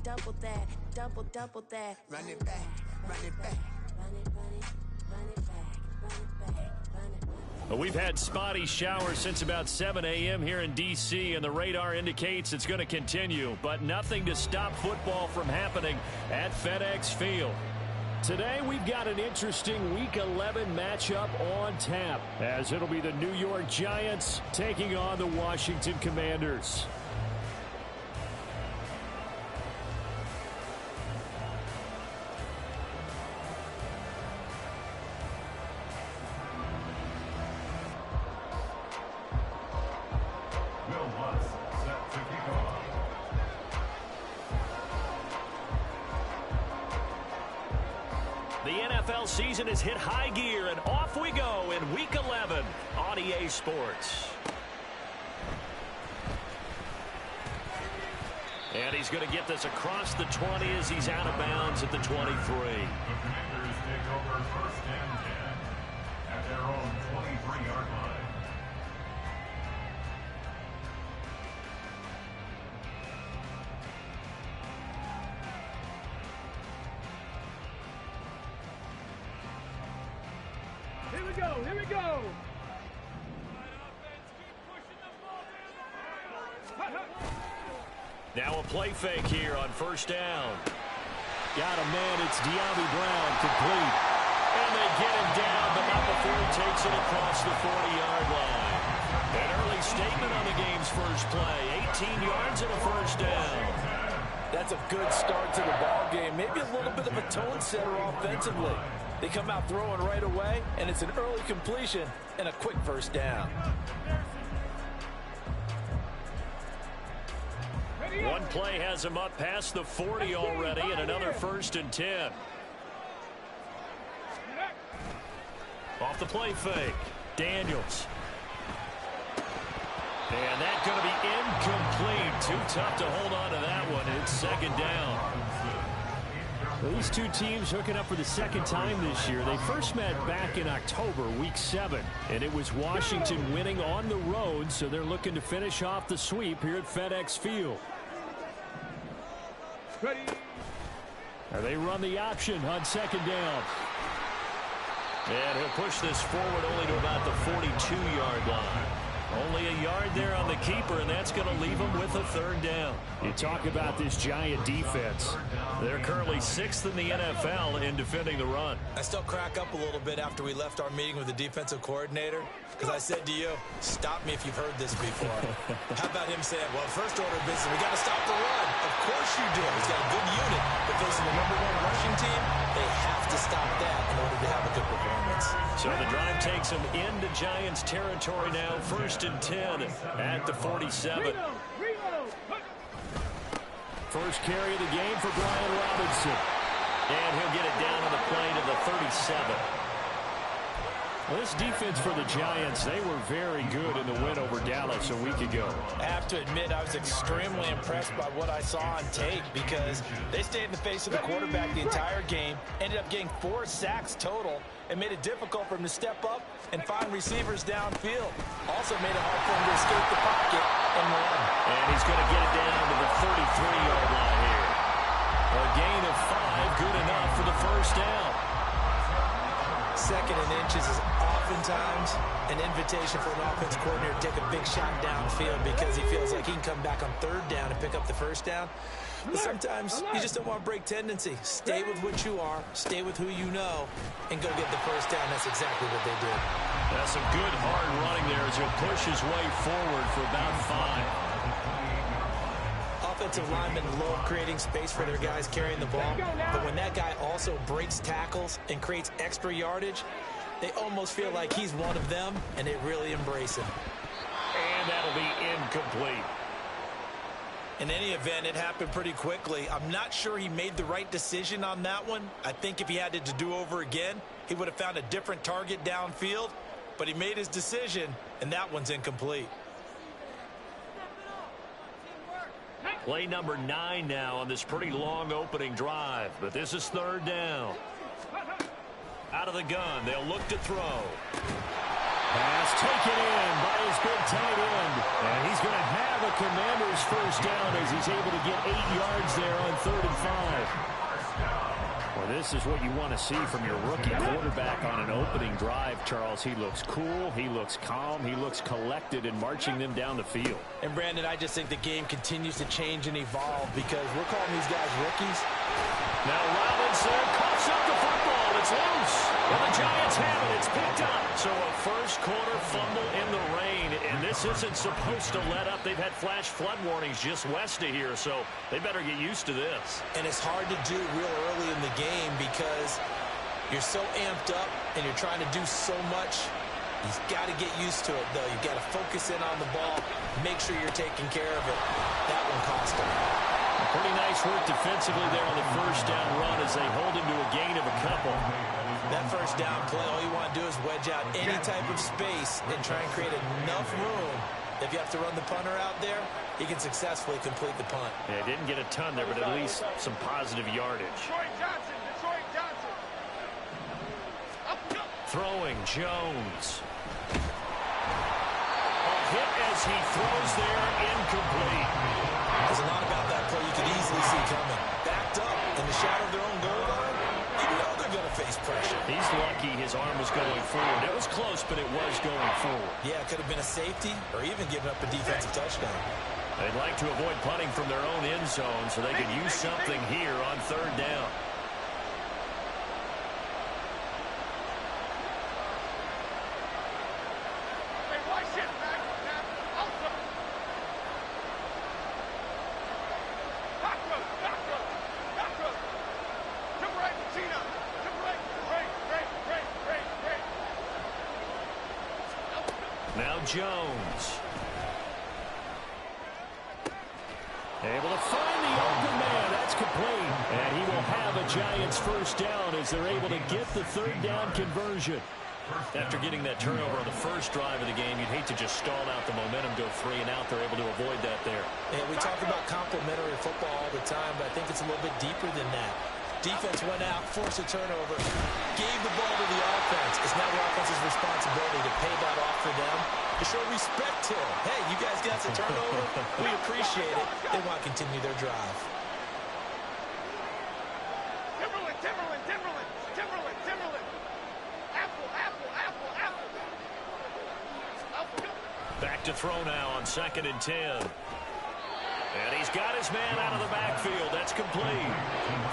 double that, double that. Run it back, run it back. Run it back, run it back, run it back. Well, we've had spotty showers since about 7 a.m. here in D.C., and the radar indicates it's going to continue, but nothing to stop football from happening at FedEx Field. Today, we've got an interesting Week 11 matchup on tap, as it'll be the New York Giants taking on the Washington Commanders. Season has hit high gear, and off we go in Week 11 on EA Sports. And he's going to get this across the 20 as he's out of bounds at the 23. The Commanders take over first and 10 at their own 23-yard line. Here we go. Now a play fake here on first down. Got a man, it's De'Ami Brown, complete. And they get him down, but not before he takes it across the 40-yard line. An early statement on the game's first play. 18 yards and a first down. That's a good start to the ball game. Maybe a little bit of a tone setter offensively. They come out throwing right away, and it's an early completion and a quick first down. One play has him up past the 40 already, and another first and 10. Off the play fake, Daniels. And that's going to be incomplete. Too tough to hold on to that one. It's second down. Well, these two teams hooking up for the second time this year. They first met back in October, Week 7, and it was Washington winning on the road, so they're looking to finish off the sweep here at FedEx Field. Ready. They run the option on second down. And he'll push this forward only to about the 42-yard line. Only a yard there on the keeper, and that's going to leave him with a third down. You talk about this Giant defense. They're currently 6th in the NFL in defending the run. I still crack up a little bit after we left our meeting with the defensive coordinator, because I said to you, stop me if you've heard this before. How about him saying, well, first order of business, we got to stop the run. Of course you do. He's got a good unit, but facing the #1 rushing team, they have to stop that in order to have a good performance. So the drive takes them into Giants territory now, first and 10 at the 47. First carry of the game for Brian Robinson. And he'll get it down on the play to the 37. Well, this defense for the Giants, they were very good in the win over Dallas a week ago. I have to admit, I was extremely impressed by what I saw on tape because they stayed in the face of the quarterback the entire game, ended up getting 4 sacks total, and made it difficult for him to step up and find receivers downfield. Also made it hard for him to escape the pocket and run. And he's going to get it down to the 33-yard line here. A gain of 5, good enough for the first down. Second and inches is oftentimes an invitation for an offense coordinator to take a big shot downfield because he feels like he can come back on third down and pick up the first down. But sometimes you just don't want to break tendency. Stay with what you are, stay with who you know, and go get the first down. That's exactly what they did. That's some good hard running there as he'll push his way forward for about 5. Offensive linemen love creating space for their guys carrying the ball, but when that guy also breaks tackles and creates extra yardage, they almost feel like he's one of them, and they really embrace him. And that'll be incomplete. In any event, it happened pretty quickly. I'm not sure he made the right decision on that one. I think if he had to do over again, he would have found a different target downfield, but he made his decision, and that one's incomplete. Play number 9 now on this pretty long opening drive, but this is third down. Out of the gun, they'll look to throw. Pass taken in by his big tight end. And he's going to have a Commander's first down as he's able to get 8 yards there on 3rd and 5. Well, this is what you want to see from your rookie quarterback on an opening drive, Charles. He looks cool, he looks calm, he looks collected in marching them down the field. And, Brandon, I just think the game continues to change and evolve because we're calling these guys rookies. Now Robinson coughs up the football. It's loose. And the Giants have it. It's picked up. So a first quarter fumble in the rain. And this isn't supposed to let up. They've had flash flood warnings just west of here. So they better get used to this. And it's hard to do real early in the game because you're so amped up and you're trying to do so much. You've got to get used to it, though. You've got to focus in on the ball. Make sure you're taking care of it. That one cost him. Pretty nice work defensively there on the first down run as they hold him to a gain of a couple. That first down play, all you want to do is wedge out any type of space and try and create enough room. If you have to run the punter out there, he can successfully complete the punt. Yeah, didn't get a ton there, but at least some positive yardage. Detroit Johnson. Throwing Jones. A hit as he throws there, incomplete. There's a lot about that play you could easily see coming. Backed up in the shadow of their own goal line, you know they're going to face pressure. He's lucky his arm was going forward. It was close, but it was going forward. Yeah, it could have been a safety or even given up a defensive touchdown. They'd like to avoid punting from their own end zone so they could use something here on 3rd down. Now Jones. Able to find the open man. That's complete. And he will have a Giants first down as they're able to get the 3rd down conversion. After getting that turnover on the first drive of the game, you'd hate to just stall out the momentum, go 3 and out. They're able to avoid that there. And we talk about complementary football all the time, but I think it's a little bit deeper than that. Defense went out, forced a turnover, gave the ball to the offense. It's now the offense's responsibility to pay that off for them, to show respect to them. Hey, you guys got the turnover. We appreciate it. They want to continue their drive. Timberland. Apple. Back to throw now on 2nd and 10. And he's got his man out of the backfield. That's complete.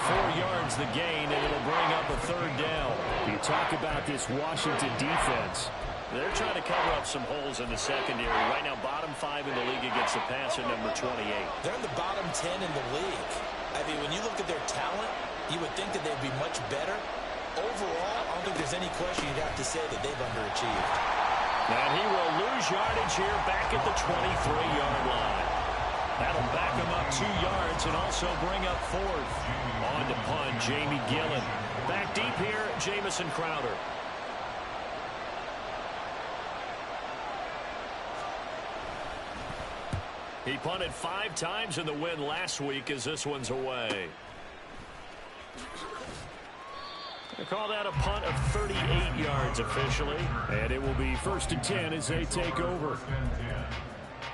4 yards the gain, and it'll bring up a 3rd down. You talk about this Washington defense. They're trying to cover up some holes in the secondary. Right now, bottom 5 in the league against the passer, number 28. They're in the bottom 10 in the league. I mean, when you look at their talent, you would think that they'd be much better. Overall, I don't think there's any question you'd have to say that they've underachieved. And he will lose yardage here back at the 23-yard line. That'll back him up 2 yards and also bring up 4th. On to punt, Jamie Gillen. Back deep here, Jamison Crowder. He punted 5 times in the win last week as this one's away. They call that a punt of 38 yards officially. And it will be 1st and 10 as they take over.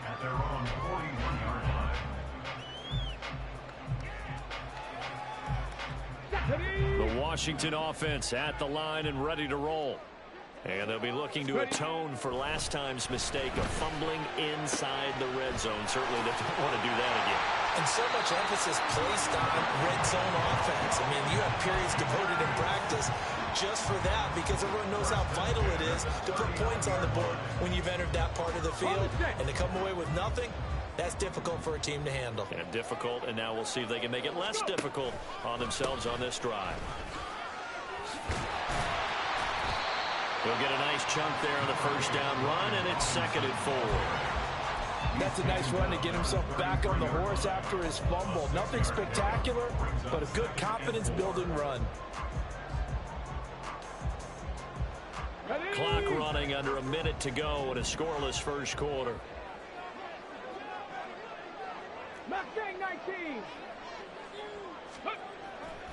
At their own 41-yard line. The Washington offense at the line and ready to roll. And they'll be looking to atone for last time's mistake of fumbling inside the red zone. Certainly they don't want to do that again. And so much emphasis placed on red zone offense. I mean, you have periods devoted in practice just for that because everyone knows how vital it is to put points on the board when you've entered that part of the field. And to come away with nothing, that's difficult for a team to handle. And difficult, and now we'll see if they can make it less difficult on themselves on this drive. He'll get a nice chunk there on the first down run, and it's 2nd and 4. That's a nice run to get himself back on the horse after his fumble. Nothing spectacular, but a good confidence-building run. Clock running under a minute to go in a scoreless first quarter.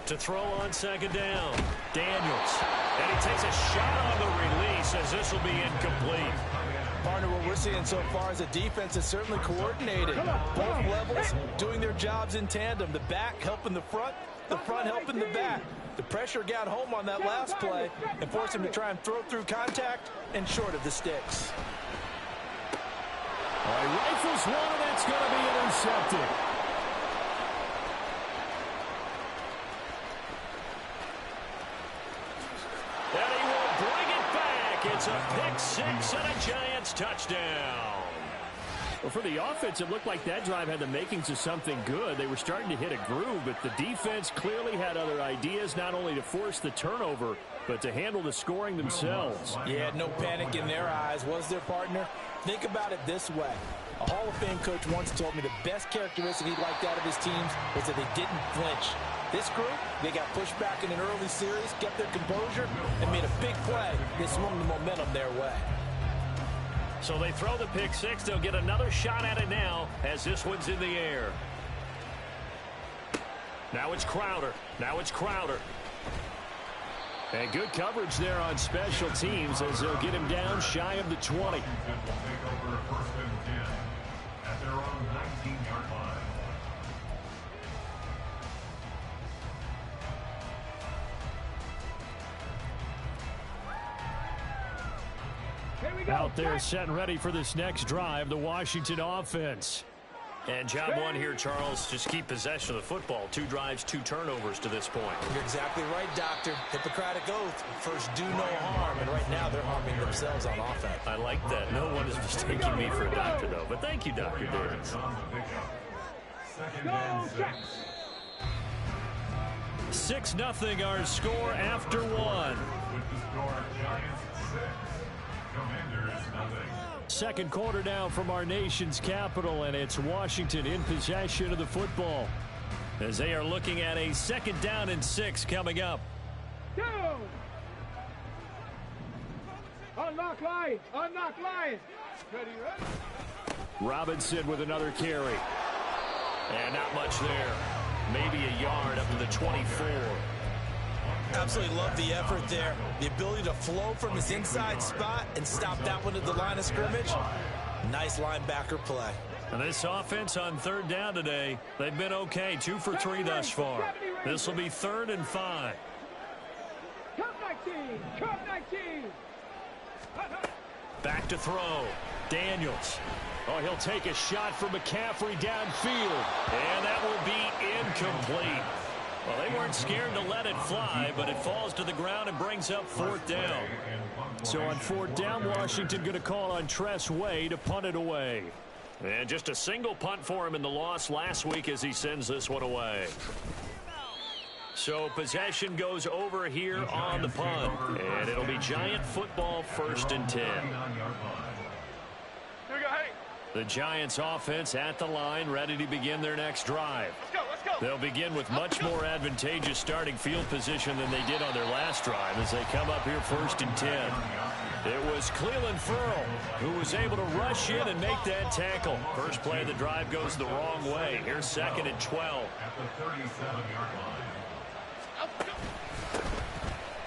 To throw on second down, Daniels. And he takes a shot on the release as this will be incomplete. Partner, what we're seeing so far is the defense is certainly coordinated. Both levels doing their jobs in tandem. The back helping the front helping the back. The pressure got home on that last play and forced him to try and throw through contact and short of the sticks. All right, rifles one, and that's going to be intercepted. And he will bring it back. It's a pick six and a Giants touchdown. Well, for the offense, it looked like that drive had the makings of something good. They were starting to hit a groove, but the defense clearly had other ideas, not only to force the turnover, but to handle the scoring themselves. Yeah, no panic in their eyes, was there, partner? Think about it this way. A Hall of Fame coach once told me the best characteristic he liked out of his teams was that they didn't flinch. This group, they got pushed back in an early series, kept their composure, and made a big play that swung the momentum their way. So they throw the pick six. They'll get another shot at it now as this one's in the air. Now it's Crowder. And good coverage there on special teams as they'll get him down shy of the 20. Washington will take over first and 10 at their own 19-yard line. Out there set and ready for this next drive, the Washington offense. And job one here, Charles, just keep possession of the football. 2 drives, 2 turnovers to this point. You're exactly right, Doctor. Hippocratic oath. First, do no harm. And right now, they're harming themselves on offense. I like that. No one is mistaking me for a doctor, though. But thank you, Dr. Davis. Second and 6. 6-0 our score after 1. With the score, Giants 6, Commanders 0. Second quarter now from our nation's capital, and it's Washington in possession of the football as they are looking at a 2nd down and 6 coming up. Unlock line. Ready? Robinson with another carry. And not much there. Maybe a yard up to the 24. Absolutely love the effort there. The ability to flow from his inside spot and stop that one at the line of scrimmage. Nice linebacker play. And this offense on 3rd down today, they've been okay. 2 for 3 thus far. This will be 3rd and 5. Cup 19. Back to throw. Daniels. Oh, he'll take a shot from McCaffrey downfield. And that will be incomplete. Well, they weren't scared to let it fly, but it falls to the ground and brings up 4th down. So on 4th down, Washington going to call on Tress Way to punt it away. And just a single punt for him in the loss last week as he sends this one away. So possession goes over here on the punt. And it'll be Giant football 1st and 10. The Giants offense at the line, ready to begin their next drive. Let's go. They'll begin with much more advantageous starting field position than they did on their last drive as they come up here 1st and 10. It was Cleveland Ferrell who was able to rush in and make that tackle. First play of the drive goes the wrong way. Here's 2nd and 12. At the 37-yard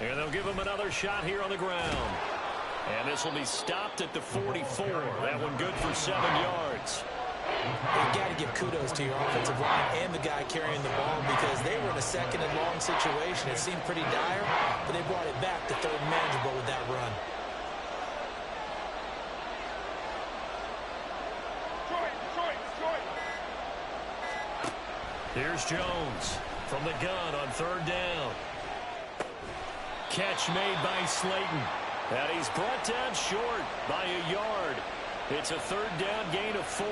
line. And they'll give him another shot here on the ground. And this will be stopped at the 44. That one good for 7 yards. You've got to give kudos to your offensive line and the guy carrying the ball because they were in a 2nd and long situation. It seemed pretty dire, but they brought it back to 3rd and manageable with that run. Here's Jones from the gun on 3rd down. Catch made by Slayton. And he's brought down short by a yard. It's a 3rd down gain of 4.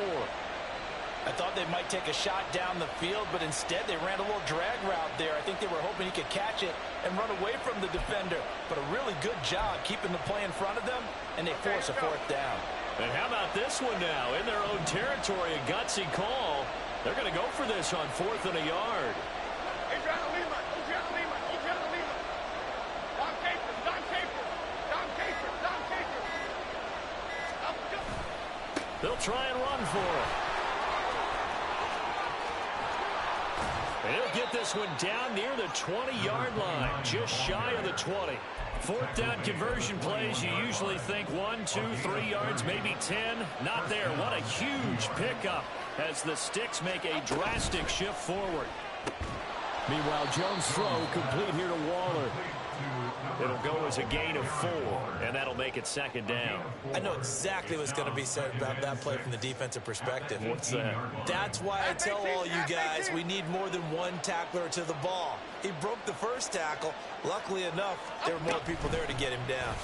I thought they might take a shot down the field, but instead they ran a little drag route there. I think they were hoping he could catch it and run away from the defender. But a really good job keeping the play in front of them, and they force a 4th down. And how about this one now? In their own territory, a gutsy call. They're going to go for this on 4th and a yard. They'll try and run for it. He'll get this one down near the 20-yard line, just shy of the 20. Fourth down conversion plays, you usually think 1, 2, 3 yards, maybe 10. Not there. What a huge pickup as the Sticks make a drastic shift forward. Meanwhile, Jones' throw complete here to Waller. It'll go as a gain of 4, and that'll make it second down. I know exactly what's going to be said about that play from the defensive perspective. What's that? That's why I tell all you guys we need more than one tackler to the ball. He broke the first tackle. Luckily enough, there were more people there to get him down.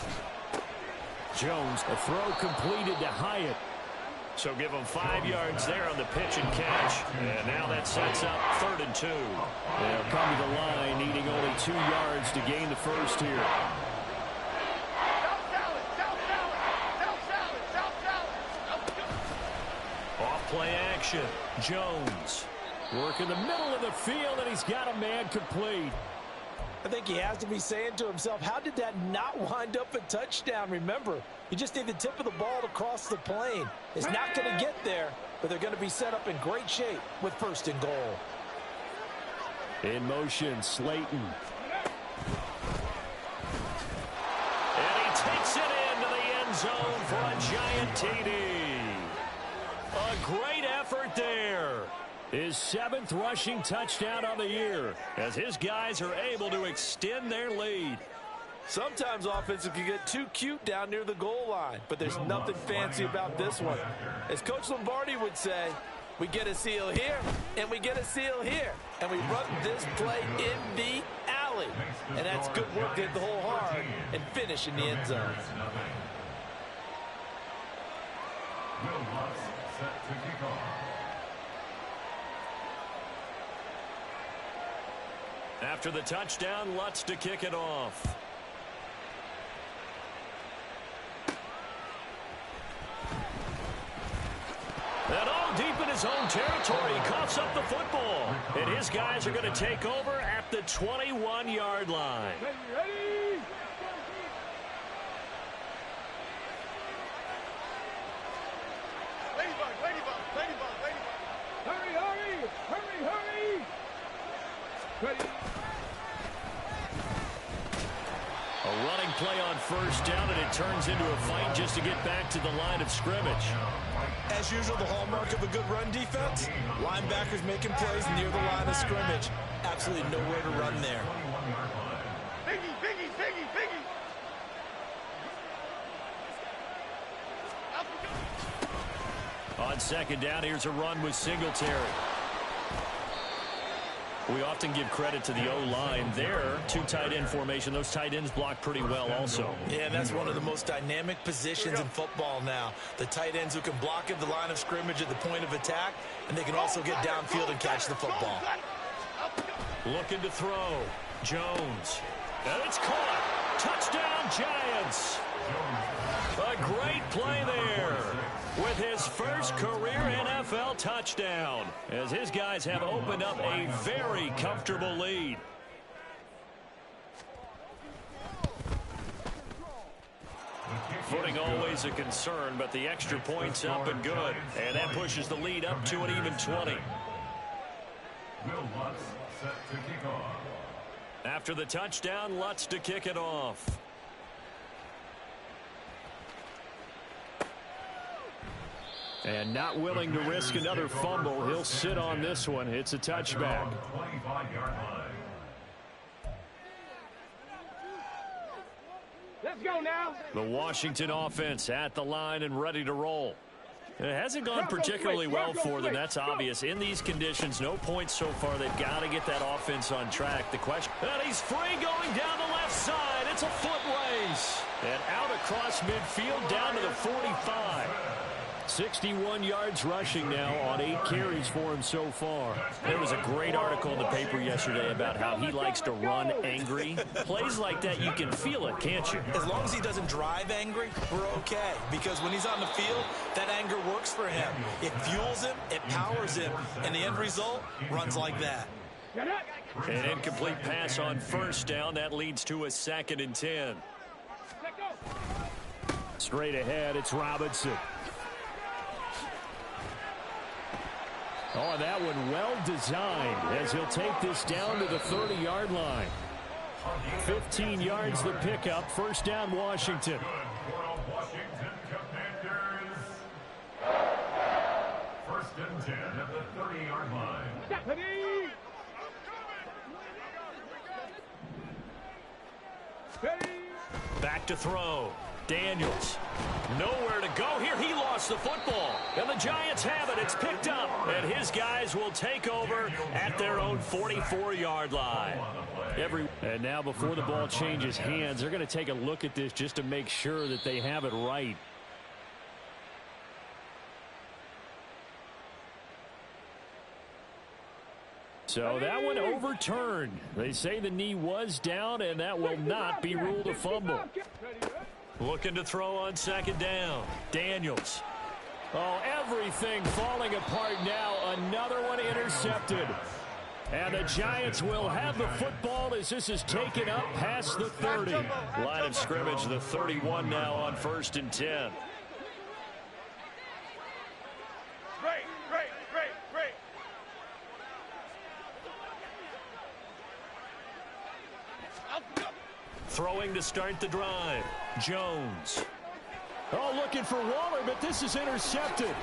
Jones, a throw completed to Hyatt. So give them 5 yards there on the pitch and catch. And now that sets up 3rd and 2. They'll come to the line, needing only 2 yards to gain the first here. Off play action. Jones. Work in the middle of the field, and he's got a man complete. I think he has to be saying to himself, how did that not wind up a touchdown? Remember, you just need the tip of the ball to cross the plane. It's not going to get there, but they're going to be set up in great shape with 1st and goal. In motion, Slayton. And he takes it into the end zone for a giant TD. A great effort there. His 7th rushing touchdown of the year, as his guys are able to extend their lead. Sometimes offenses can get too cute down near the goal line, but there's nothing fancy about this one. As Coach Lombardi would say, we get a seal here, and we get a seal here, and we run this play in the alley. And that's good work to hit the hole hard and finish in the end zone. Will Lutz set to kick off. After the touchdown, Lutz to kick it off. And all deep in his own territory, he coughs up the football. And his guys are going to take over at the 21-yard line. Ready? Hurry! Ready? A running play on 1st down, and it turns into a fight just to get back to the line of scrimmage. As usual, the hallmark of a good run defense, linebackers making plays near the line of scrimmage. Absolutely nowhere to run there. Biggie! On 2nd down, here's a run with Singletary. We often give credit to the O-line there. 2 tight end formation. Those tight ends block pretty well also. Yeah, and that's one of the most dynamic positions in football now. The tight ends who can block at the line of scrimmage at the point of attack, and they can also get downfield and catch the football. Looking to throw. Jones. And it's caught. Touchdown, Giants. A great play there with his first career NFL touchdown, as his guys have opened up a very comfortable lead. Footing always a concern, but the extra point's up and good, and that pushes the lead up to an even 20. Will Lutz set to kick off. After the touchdown, Lutz to kick it off. And not willing to risk another fumble, he'll sit on this one. It's a touchback. 25-yard line. Let's go now. The Washington offense at the line and ready to roll. It hasn't gone particularly well for them. That's obvious. In these conditions, no points so far. They've got to get that offense on track. The question, and he's free going down the left side. It's a foot race. And out across midfield down to the 45. 61 yards rushing now on 8 carries for him so far. There was a great article in the paper yesterday about how he likes to run angry. Plays like that, you can feel it, can't you? As long as he doesn't drive angry, we're okay. Because when he's on the field, that anger works for him. It fuels him, it powers him, and the end result runs like that. An incomplete pass on 1st down. That leads to a 2nd and 10. Straight ahead, it's Robinson. Oh, and that one well designed as he'll take this down to the 30-yard line. 15 yards the pickup. First down, Washington. Washington Commanders. First and 10 at the 30-yard line. Back to throw. Daniels. Nowhere to go here. He lost the football. And the Giants have it. It's picked up. And his guys will take over at their own 44-yard line. And now before the ball changes hands, they're going to take a look at this just to make sure that they have it right. So that one overturned. They say the knee was down, and that will not be ruled a fumble. Looking to throw on second down. Daniels. Oh, everything falling apart now. Another one intercepted. And the Giants will have the football as this is taken up past the 30. Line of scrimmage, the 31 now on first and 10. Throwing to start the drive. Jones. Oh, looking for Waller, but this is intercepted.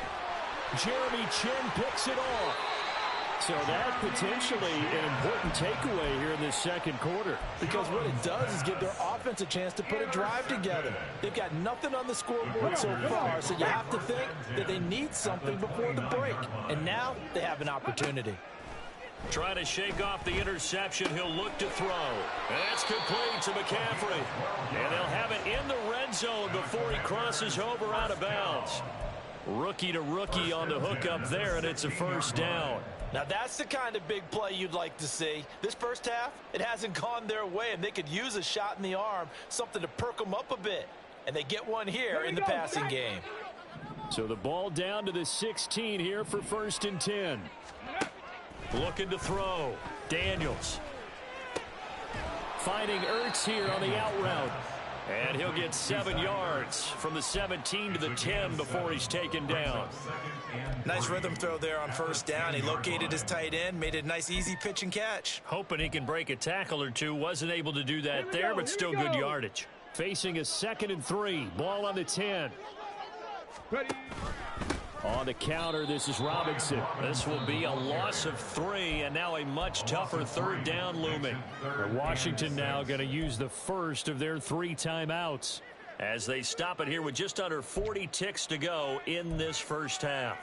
Jeremy Chin picks it off. So that potentially an important takeaway here in this second quarter. Because what it does is give their offense a chance to put a drive together. They've got nothing on the scoreboard so far, so you have to think that they need something before the break. And now they have an opportunity. Trying to shake off the interception. He'll look to throw. And that's complete to McCaffrey. And they'll have it in the red zone before he crosses over out of bounds. Rookie to rookie on the hook up there, and it's a first down. Now that's the kind of big play you'd like to see. This first half, it hasn't gone their way, and they could use a shot in the arm, something to perk them up a bit. And they get one here in the passing game. So the ball down to the 16 here for first and 10. Looking to throw. Daniels. Finding Ertz here on the out route. And he'll get 7 yards from the 17 to the 10 before he's taken down. Nice rhythm throw there on first down. He located his tight end, made a nice easy pitch and catch. Hoping he can break a tackle or two. Wasn't able to do that there, but still good yardage. Facing a 2nd and 3. Ball on the 10. Ready. On the counter, this is Robinson. This will be a loss of 3, and now a much tougher third down looming. Washington now going to use the first of their 3 timeouts. As they stop it here with just under 40 ticks to go in this first half.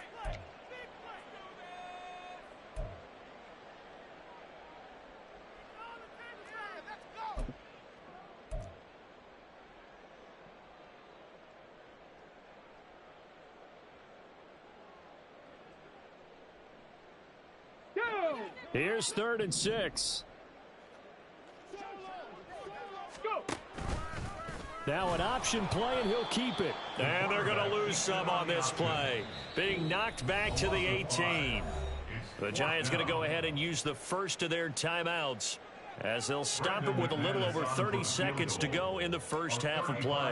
Here's 3rd and 6. Now an option play, and he'll keep it. And they're going to lose some on this play. Being knocked back to the 18. The Giants going to go ahead and use the first of their timeouts as they'll stop it with a little over 30 seconds to go in the first half of play.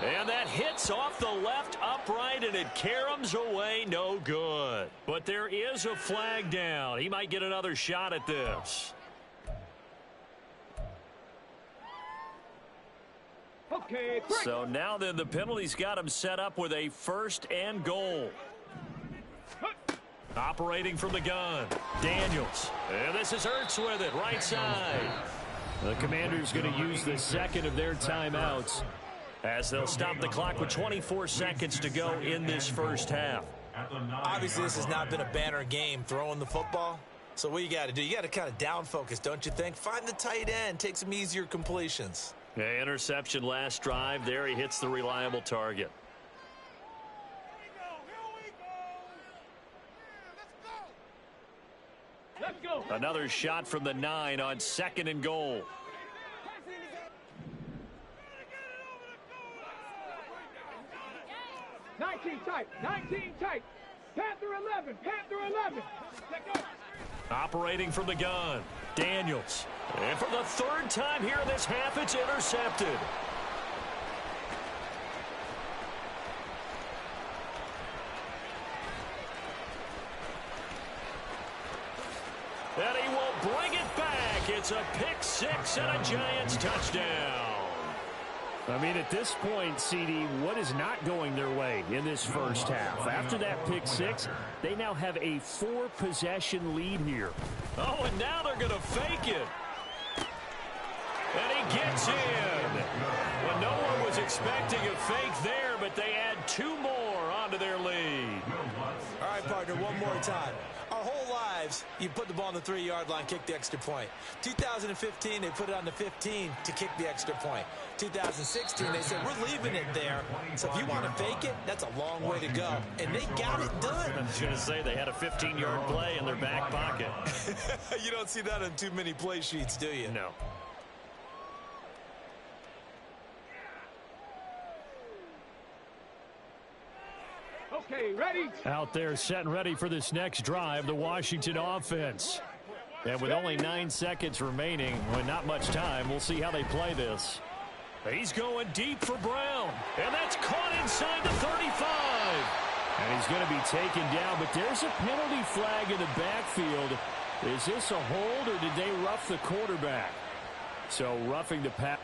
And that hits off the left upright, and it caroms away, no good. But there is a flag down. He might get another shot at this. Okay. So now then the penalty's got him set up with a 1st and goal. Operating from the gun, Daniels. And this is Ertz with it, right side. The Commanders going to use the 2nd of their timeouts, as they'll stop the clock with 24 seconds to go in this first half. Obviously, this has not been a banner game throwing the football. So what you got to do, you got to kind of down focus, don't you think? Find the tight end, take some easier completions. Yeah, interception last drive. There he hits the reliable target. Let's go. Another shot from the 9 on 2nd and goal. Tight. 19 tight. Panther 11. Panther 11. Let go. Operating from the gun, Daniels. And for the 3rd time here in this half, it's intercepted. And he will bring it back. It's a pick six and a Giants touchdown. I mean, at this point, CD, what is not going their way in this first half? After that pick six, they now have a 4-possession lead here. Oh, and now they're going to fake it. And he gets in. Well, no one was expecting a fake there, but they add 2 more onto their lead. All right, partner, one more time. Our whole lives, you put the ball on the 3-yard line, kick the extra point. 2015, they put it on the 15 to kick the extra point. 2016, they said, we're leaving it there. So if you want to fake it, that's a long way to go. And they got it done. I was going to say they had a 15-yard play in their back pocket. You don't see that on too many play sheets, do you? No. Okay, ready? Out there set and ready for this next drive, the Washington offense. And with only 9 seconds remaining, with not much time, we'll see how they play this. He's going deep for Brown. And that's caught inside the 35. And he's going to be taken down, but there's a penalty flag in the backfield. Is this a hold, or did they rough the quarterback? So roughing the pass.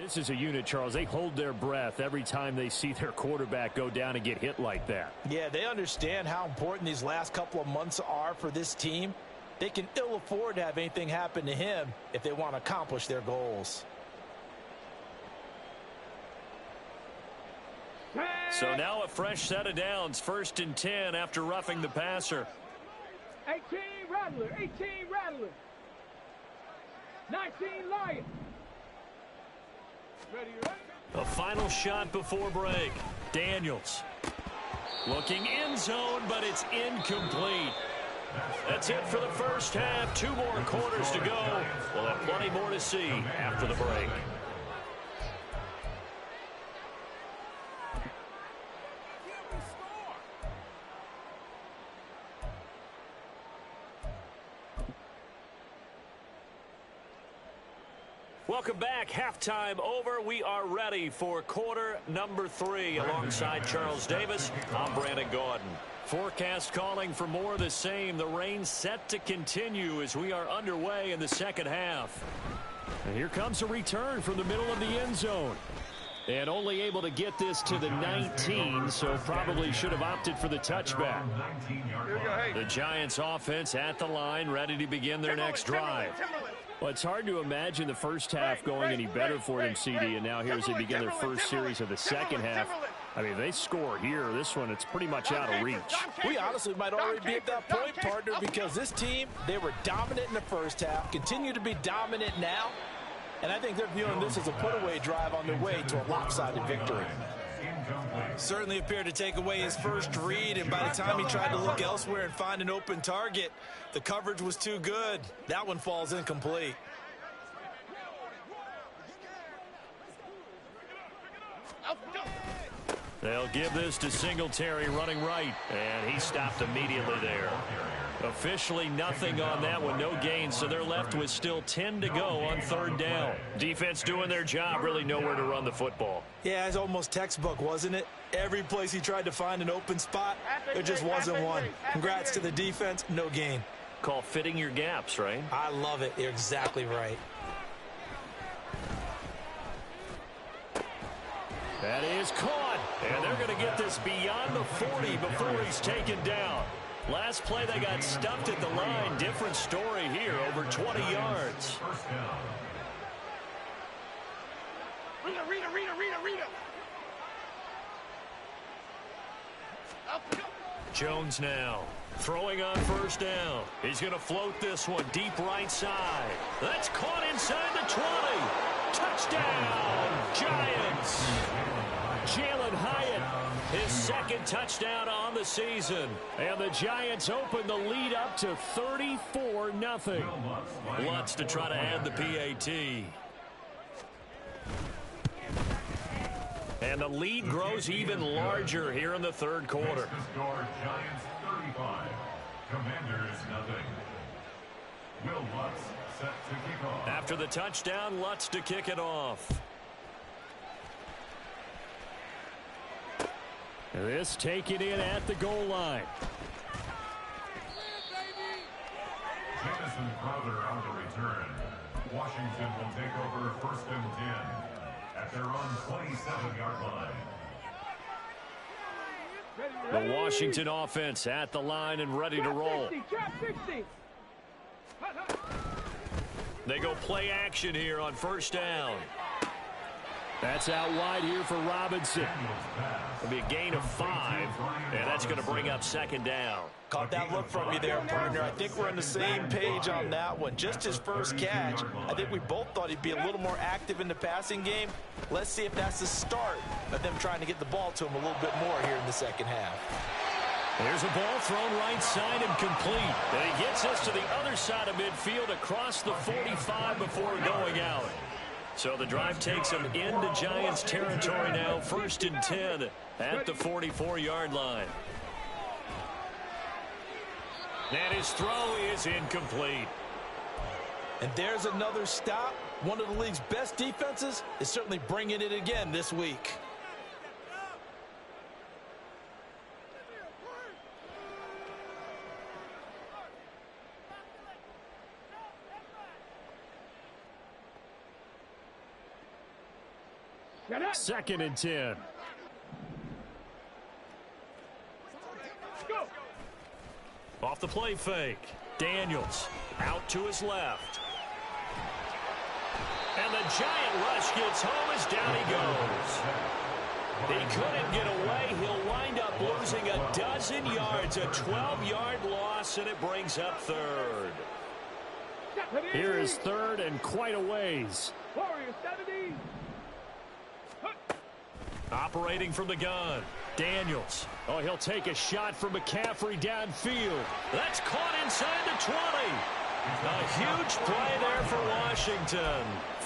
This is a unit, Charles. They hold their breath every time they see their quarterback go down and get hit like that. Yeah, they understand how important these last couple of months are for this team. They can ill afford to have anything happen to him if they want to accomplish their goals. So now a fresh set of downs. 1st and 10 after roughing the passer. 18 Rattler, 18 Rattler. 19 Lion. Ready, ready? A final shot before break. Daniels looking end zone, but it's incomplete. That's it for the first half. 2 more quarters to go. We'll have plenty more to see after the break. Welcome back. Halftime over. We are ready for quarter number 3. Alongside Charles Davis, I'm Brandon Gordon. Forecast calling for more of the same. The rain set to continue as we are underway in the second half. And here comes a return from the middle of the end zone. And only able to get this to the 19, so probably should have opted for the touchback. The Giants offense at the line, ready to begin their next drive. Well, it's hard to imagine the first half going any better for them, CD, and now here as they begin their first series of the second half. I mean, if they score here, this one, it's pretty much out of reach. We honestly might already be at that point, partner, because this team, they were dominant in the first half, continue to be dominant now, and I think they're viewing this as a put-away drive on their way to a lopsided victory. Certainly appeared to take away his first read, and by the time he tried to look elsewhere and find an open target, the coverage was too good. That one falls incomplete. They'll give this to Singletary running right, and he stopped immediately there. Officially nothing on that one, no gain, so they're left with still 10 to go on 3rd down. Defense doing their job, really nowhere to run the football. Yeah, it's almost textbook, wasn't it? Every place he tried to find an open spot, there just wasn't one. Congrats to the defense, no gain. Call fitting your gaps, right? I love it. You're exactly right. That is caught, and they're going to get this beyond the 40 before he's taken down. Last play, they got stuffed at the line. Different story here, over 20 yards. Rita. Jones now throwing on 1st down. He's going to float this one deep right side. That's caught inside the 20. Touchdown, Giants. Jalen Hyatt, his 2nd touchdown on the season. And the Giants open the lead up to 34-0. Lutz to try to add the PAT. And the lead grows even larger here in the 3rd quarter. Giants 35, Commanders nothing. Will Lutz set to kick off. After the touchdown, Lutz to kick it off. This taken in at the goal line. Jamison Crowder on the return. Washington will take over 1st and 10 at their own 27-yard line. The Washington offense at the line and ready to roll. They go play action here on 1st down. That's out wide here for Robinson. It'll be a gain of 5, and that's going to bring up 2nd down. Caught that look from you there, partner. I think we're on the same page on that one. Just his first catch. I think we both thought he'd be a little more active in the passing game. Let's see if that's the start of them trying to get the ball to him a little bit more here in the second half. There's a ball thrown right side and complete. And he gets us to the other side of midfield across the 45 before going out. So the drive takes him into Giants territory now. 1st and 10 at the 44-yard line. And his throw is incomplete. And there's another stop. One of the league's best defenses is certainly bringing it again this week. Second and 10. Off the play fake. Daniels out to his left. And the giant rush gets home as down he goes. He couldn't get away. He'll wind up losing a dozen yards. A 12-yard loss, and it brings up 3rd. Here is 3rd and quite a ways. Horse7dc. Operating from the gun. Daniels. Oh, he'll take a shot from McCaffrey downfield. That's caught inside the 20. A huge play there for Washington.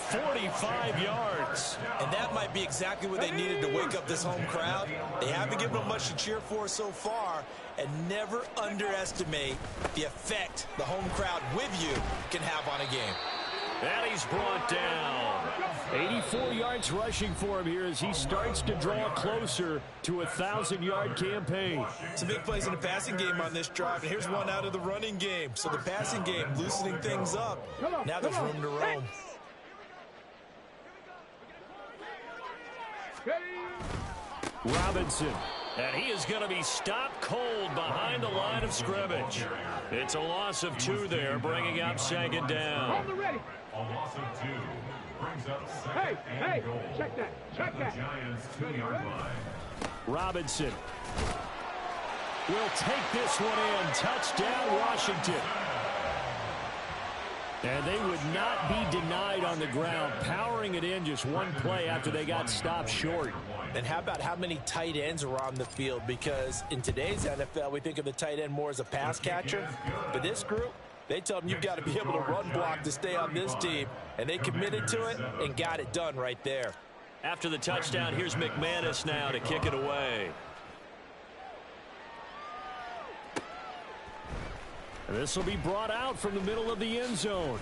45 yards. And that might be exactly what they needed to wake up this home crowd. They haven't given them much to cheer for so far. And never underestimate the effect the home crowd with you can have on a game. And he's brought down. 84 yards rushing for him here as he starts to draw closer to a 1,000-yard campaign. Some big plays in the passing game on this drive, and here's one out of the running game. So the passing game loosening things up. Now there's room to roam. Robinson. And he is going to be stopped cold behind the line of scrimmage. It's a loss of 2 there, bringing up 2nd down. A loss of 2 brings up 2nd and goal. Check that. At the Giants 2-yard line. Robinson will take this one in. Touchdown, Washington. And they would not be denied on the ground, powering it in just one play after they got stopped short. And how about how many tight ends are on the field? Because in today's NFL, we think of the tight end more as a pass catcher. For this group, they tell them you've got to be able to run block to stay on this team. And they committed to it and got it done right there. After the touchdown, here's McManus now to kick it away. And this will be brought out from the middle of the end zone.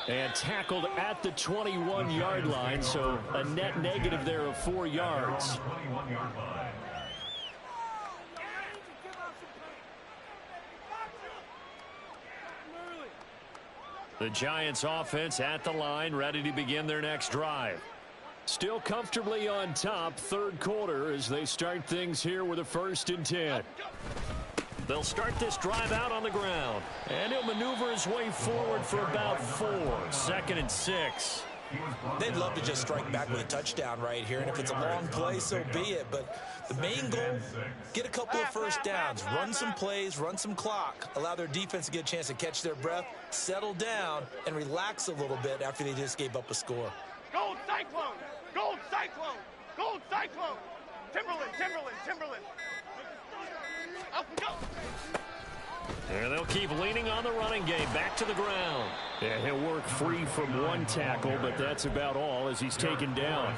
And tackled at the 21-yard line, so a net negative there of 4 yards. 21-yard line. The Giants offense at the line, ready to begin their next drive. Still comfortably on top, 3rd quarter as they start things here with a 1st and 10. They'll start this drive out on the ground. And he'll maneuver his way forward for about 4. 2nd and 6. They'd love to just strike back with a touchdown right here. And if it's a long play, so be it. But the main goal, get a couple of 1st downs. Run some plays, run some clock. Allow their defense to get a chance to catch their breath, settle down, and relax a little bit after they just gave up a score. Gold Cyclone! Gold Cyclone! Gold Cyclone! Timberland! Timberland! Timberland! Up and go! And they'll keep leaning on the running game. Back to the ground. Yeah, he'll work free from one tackle, but that's about all as he's taken down.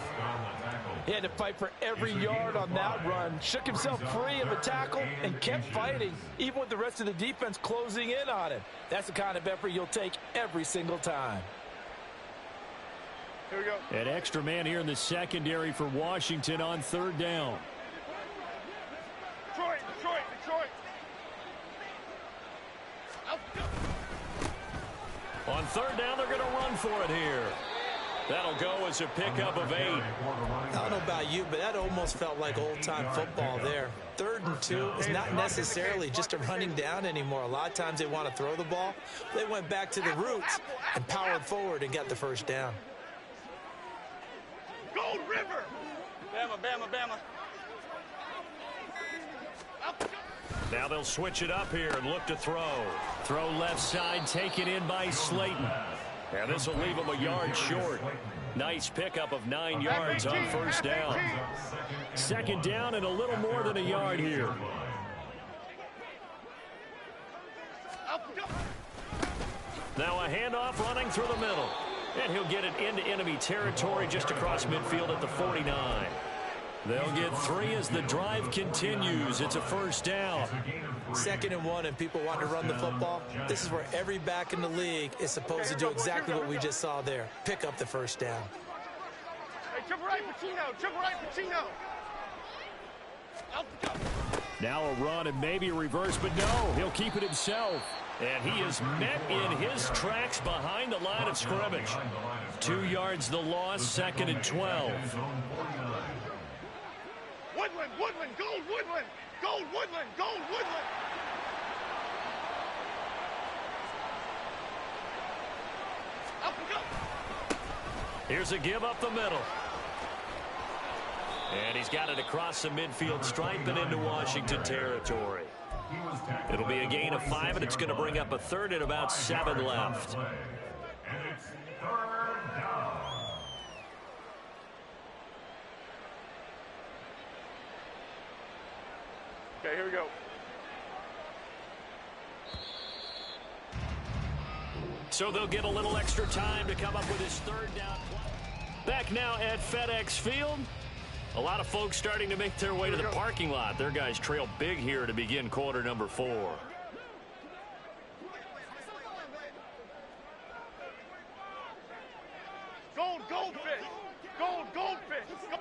He had to fight for every yard on that run. Shook himself free of a tackle and kept fighting, even with the rest of the defense closing in on him. That's the kind of effort you'll take every single time. Here we go. An extra man here in the secondary for Washington on 3rd down. Detroit, Detroit, Detroit. On 3rd down, they're going to run for it here. That'll go as a pickup of 8. I don't know about you, but that almost felt like old-time football there. 3rd and 2 is not necessarily just a running down anymore. A lot of times they want to throw the ball. They went back to the roots and powered forward and got the 1st down. Gold River. Bama, Bama, Bama. Now they'll switch it up here and look to throw. Throw left side, taken in by Slayton. And this will leave him a yard short. Nice pickup of 9 yards on 1st down. 2nd down and a little more than a yard here. Now a handoff running through the middle. And he'll get it into enemy territory just across midfield at the 49. They'll get 3 as the drive continues. It's a 1st down. 2nd and 1, and people want to run the football. This is where every back in the league is supposed to do exactly what we just saw there. Pick up the 1st down. Hey, triple right, Pacino. Triple right, Pacino. Now a run and maybe a reverse, but no, he'll keep it himself. And he is met in his tracks behind the line of scrimmage. 2 yards the loss, 2nd and 12. Woodland, Woodland, Gold Woodland. Gold Woodland, Gold Woodland. Up and go. Here's a give up the middle. And he's got it across the midfield stripe and into Washington territory. It'll be a gain of 5, and it's going to bring up a 3rd and about 7 left. And it's 3rd down. Okay, here we go. So they'll get a little extra time to come up with his 3rd down. Back now at FedEx Field. A lot of folks starting to make their way to the parking lot. Their guys trail big here to begin quarter number 4. Gold, goldfish. Gold, goldfish. Gold.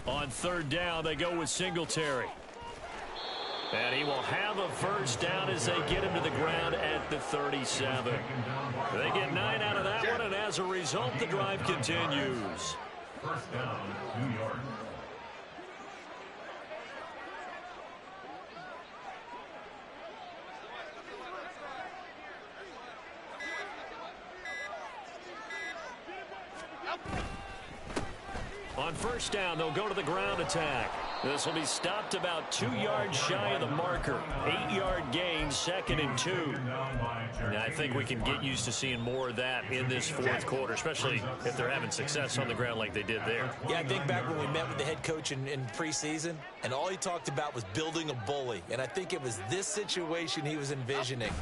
On 3rd down, they go with Singletary. And he will have a 1st down as they get him to the ground at the 37. They get 9 out of that one, and as a result, the drive continues. 1st down, 2 yards. On 1st down, they'll go to the ground attack. This will be stopped about 2 yards shy of the marker. 8-yard gain, 2nd and 2. And I think we can get used to seeing more of that in this 4th quarter, especially if they're having success on the ground like they did there. Yeah, I think back when we met with the head coach in preseason, and all he talked about was building a bully. And I think it was this situation he was envisioning.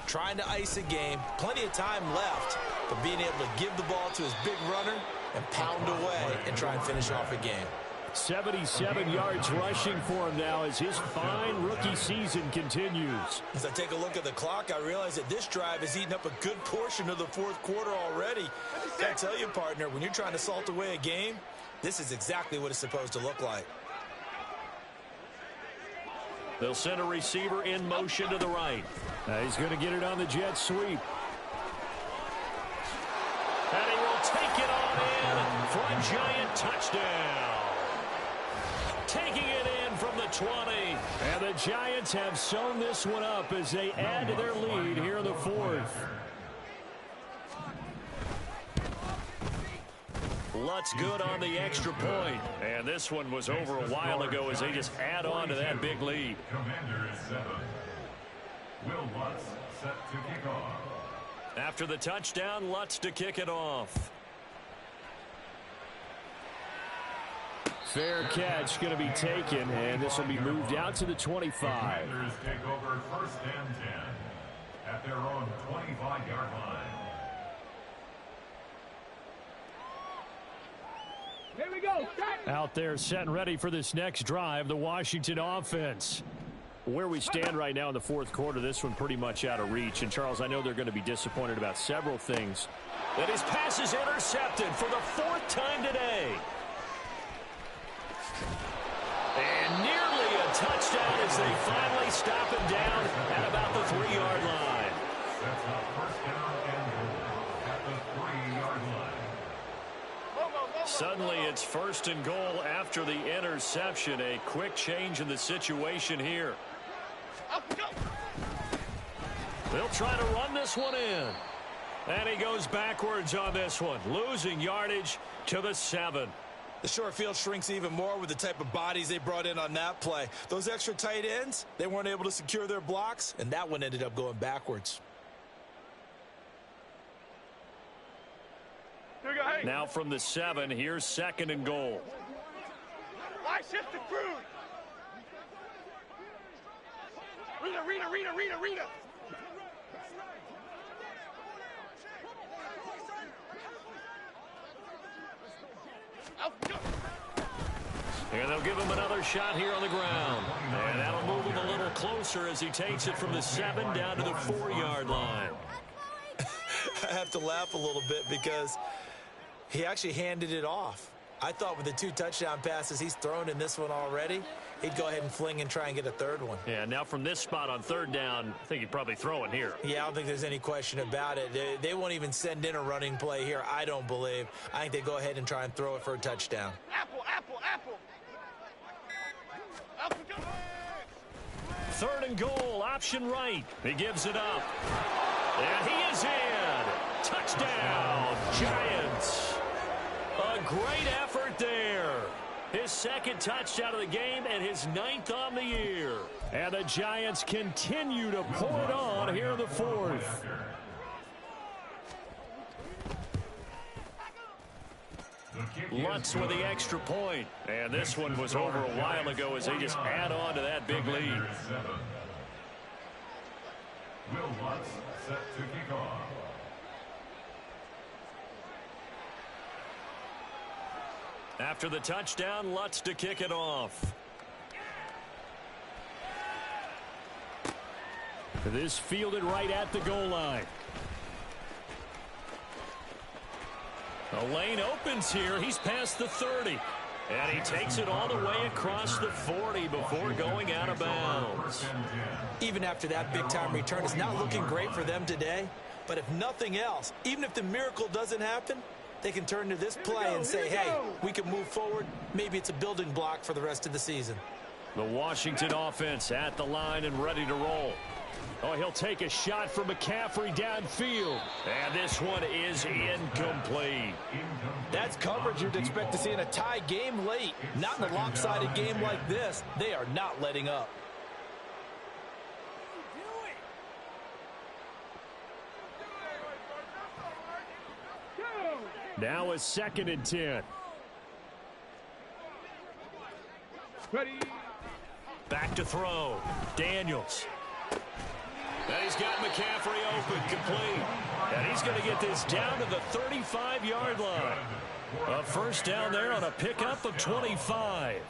Trying to ice a game, plenty of time left, but being able to give the ball to his big runner and pound away and try and finish off a game. 77 yards rushing for him now as his fine rookie season continues. As I take a look at the clock, I realize that this drive has eaten up a good portion of the 4th quarter already. I tell you, partner, when you're trying to salt away a game, this is exactly what it's supposed to look like. They'll send a receiver in motion to the right. He's going to get it on the jet sweep. And he will take it on in for a giant touchdown. Taking it in from the 20. And the Giants have sewn this one up as they add to their lead here in the 4th. Lutz good on the extra point. And this one was over a while ago as they just add on to that big lead. Commander is 7. Will Lutz set to kick off. After the touchdown, Lutz to kick it off. Fair catch going to be taken, and this will be moved out to the 25. Commanders take over 1st and 10 at their own 25-yard line. Here we go. Out there set and ready for this next drive, the Washington offense. Where we stand right now in the fourth quarter, this one pretty much out of reach. And, Charles, I know they're going to be disappointed about several things. That his pass is intercepted for the 4th time today. And nearly a touchdown as they finally stop him down at about the 3-yard line. That's a 1st down and goal at the 3-yard line. Suddenly it's 1st and goal after the interception. A quick change in the situation here. They'll try to run this one in. And he goes backwards on this one, losing yardage to the 7. The short field shrinks even more with the type of bodies they brought in on that play. Those extra tight ends, they weren't able to secure their blocks, and that one ended up going backwards. Now from the 7, here's 2nd and goal. Why shift the crew? Rita. And they'll give him another shot here on the ground. And that'll move him a little closer as he takes it from the 7 down to the 4-yard line. I have to laugh a little bit because he actually handed it off. I thought with the 2 touchdown passes he's thrown in this one already, he'd go ahead and fling and try and get a 3rd one. Yeah, now from this spot on 3rd down, I think he'd probably throw it here. Yeah, I don't think there's any question about it. They won't even send in a running play here, I don't believe. I think they go ahead and try and throw it for a touchdown. Apple. 3rd and goal, option right. He gives it up. And he is in. Touchdown, Giants. A great effort there. His 2nd touchdown of the game and his 9th on the year. And the Giants continue to pour it on here in the 4th. Lutz with the extra point. And this one was over a while ago as they just add on to that big lead. Will Lutz set to kick off. After the touchdown, Lutz to kick it off. This fielded right at the goal line. The lane opens here. He's past the 30. And he takes it all the way across the 40 before going out of bounds. Even after that big-time return, it's not looking great for them today. But if nothing else, even if the miracle doesn't happen, they can turn to this play and say, hey, we can move forward. Maybe it's a building block for the rest of the season. The Washington offense at the line and ready to roll. Oh, he'll take a shot from McCaffrey downfield. And this one is incomplete. That's coverage you'd expect to see in a tie game late. Not in a lopsided game like this. They are not letting up. Now a 2nd and 10. Ready. Back to throw. Daniels. And he's got McCaffrey open, complete. And he's going to get this down to the 35-yard line. A 1st down there on a pickup of 25.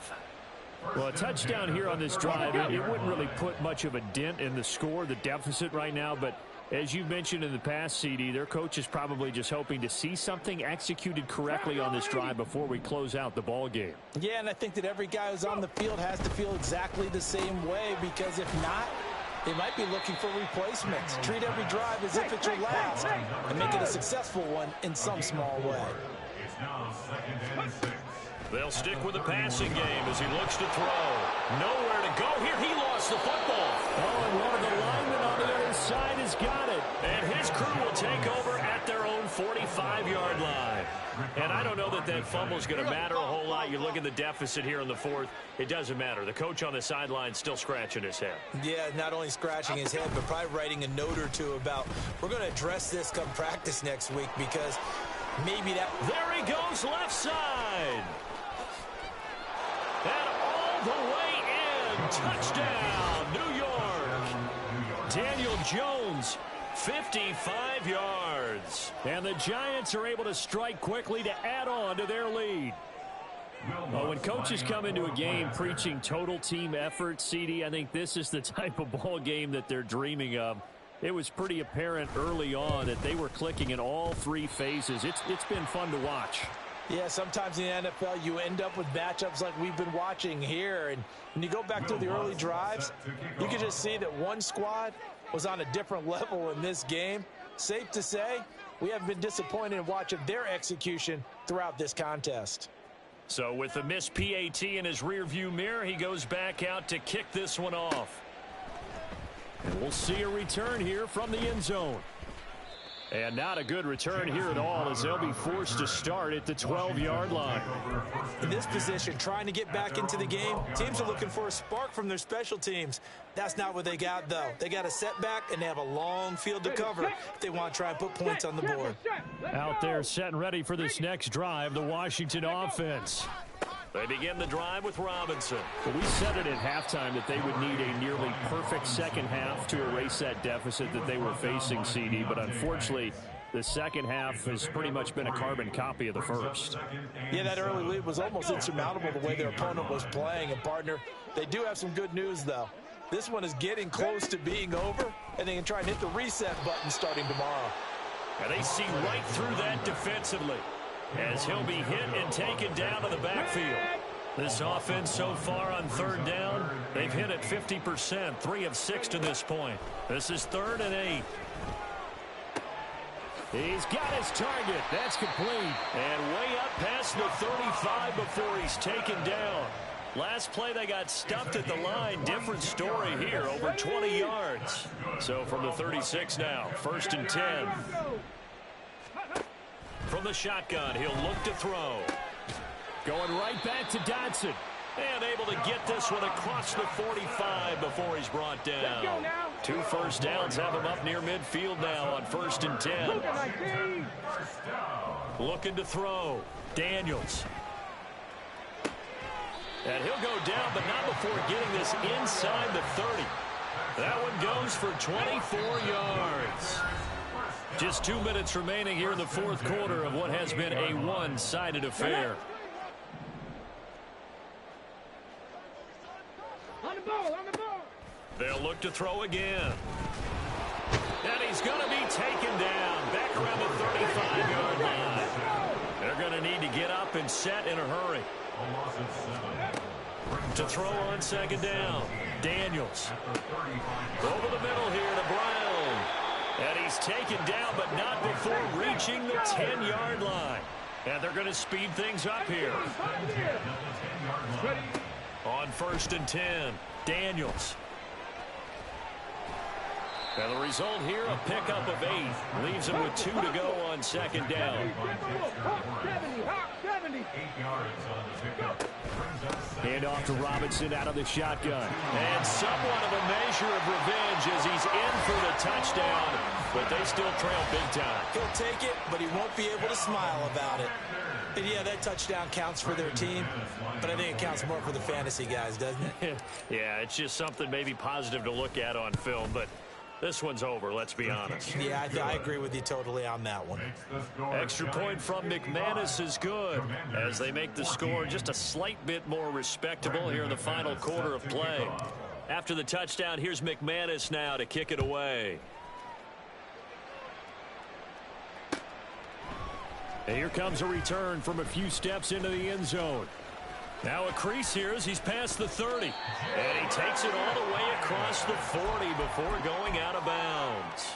Well, a touchdown here on this drive, it wouldn't really put much of a dent in the score, the deficit right now. But as you mentioned in the past, CD, their coach is probably just hoping to see something executed correctly on this drive before we close out the ball game. Yeah, and I think that every guy who's on the field has to feel exactly the same way, because if not, they might be looking for replacements. Treat every drive as if it's your last and make it a successful one in some small way. It's now 2nd and 6. They'll stick with the passing game as he looks to throw. Nowhere to go here. He lost the football. Oh, and one of the linemen on the other side has got it. And his crew will take over at their own 45-yard line. And I don't know that that fumble is going to matter a whole lot. You look at the deficit here in the 4th. It doesn't matter. The coach on the sideline still scratching his head. Yeah, not only scratching his head, but probably writing a note or two about, we're going to address this come practice next week, because maybe that... There he goes, left side. the way in. Touchdown, New York. Daniel Jones, 55 yards. And the Giants are able to strike quickly to add on to their lead. Well, when coaches come into a game preaching total team effort, CD, I think this is the type of ball game that they're dreaming of. It was pretty apparent early on that they were clicking in all three phases. It's been fun to watch. Yeah, sometimes in the NFL you end up with matchups like we've been watching here. And when you go back through the early drives, you can just see that one squad was on a different level in this game. Safe to say, we have been disappointed in watching their execution throughout this contest. So with the missed PAT in his rearview mirror, he goes back out to kick this one off. And we'll see a return here from the end zone. And not a good return here at all, as they'll be forced to start at the 12-yard line. In this position, trying to get back into the game, teams are looking for a spark from their special teams. That's not what they got, though. They got a setback, and they have a long field to cover if they want to try and put points on the board. Out there set and ready for this next drive, the Washington offense. They begin the drive with Robinson. Well, we said it at halftime that they would need a nearly perfect second half to erase that deficit that they were facing, CD. But unfortunately, the second half has pretty much been a carbon copy of the first. Yeah, that early lead was almost insurmountable the way their opponent was playing. And, partner, they do have some good news, though. This one is getting close to being over, and they can try and hit the reset button starting tomorrow. And they see right through that defensively, as he'll be hit and taken down to the backfield. This offense so far on third down, they've hit it 50%, 3 of 6 to this point. This is 3rd and 8. He's got his target. That's complete. And way up past the 35 before he's taken down. Last play they got stuffed at the line. Different story here, over 20 yards. So from the 36 now, 1st and 10. From the shotgun, he'll look to throw. Going right back to Dotson. And able to get this one across the 45 before he's brought down. 2 first downs have him up near midfield now on 1st and 10. Looking to throw. Daniels. And he'll go down, but not before getting this inside the 30. That one goes for 24 yards. Just 2 minutes remaining here in the 4th quarter of what has been a one-sided affair. On the ball. They'll look to throw again. And he's going to be taken down back around the 35-yard line. They're going to need to get up and set in a hurry. To throw on 2nd down. Daniels. Over the middle here to Brown. And he's taken down, but not before reaching the 10-yard line. And they're going to speed things up here. On 1st and 10, Daniels. And the result here, a pickup of 8. Leaves him with 2 to go on 2nd down. 70. Hand off to Robinson out of the shotgun. And somewhat of a measure of revenge as he's in for the touchdown. But they still trail big time. He'll take it, but he won't be able to smile about it. And yeah, that touchdown counts for their team, but I think it counts more for the fantasy guys, doesn't it? Yeah, it's just something maybe positive to look at on film, but this one's over, let's be honest. Yeah, I agree with you totally on that one. Extra point from McManus is good as they make the score just a slight bit more respectable here in the final quarter of play. After the touchdown, here's McManus now to kick it away. And here comes a return from a few steps into the end zone. Now a crease here as he's past the 30. And he takes it all the way across the 40 before going out of bounds.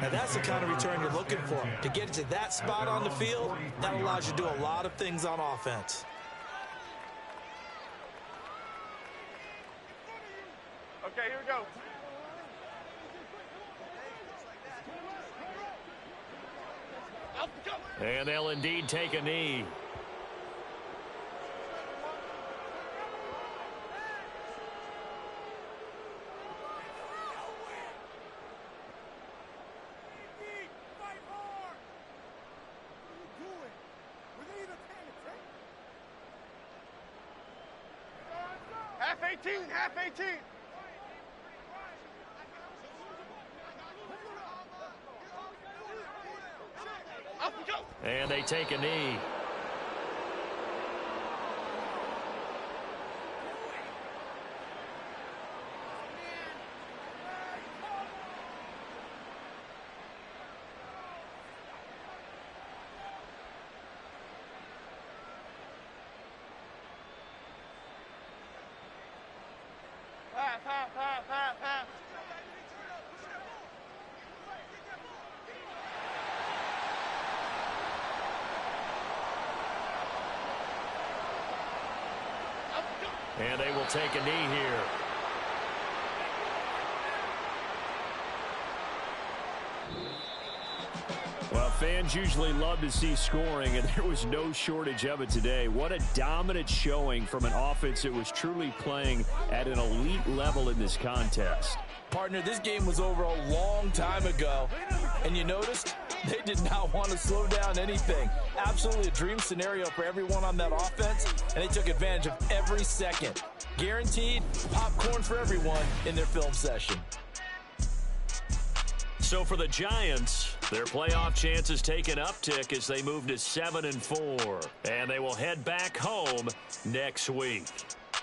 Now that's the kind of return you're looking for. To get to that spot on the field, that allows you to do a lot of things on offense. Okay, here we go. And they'll indeed take a knee. 18, half 18. Up and go. And they take a knee. Half. And they will take a knee here. Well, fans usually love to see scoring, and there was no shortage of it today. What a dominant showing from an offense that was truly playing at an elite level in this contest. Partner, this game was over a long time ago, and you noticed they did not want to slow down anything. Absolutely a dream scenario for everyone on that offense, and they took advantage of every second. Guaranteed popcorn for everyone in their film session. So for the Giants, their playoff chances take an uptick as they move to 7-4, and they will head back home next week.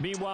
Meanwhile,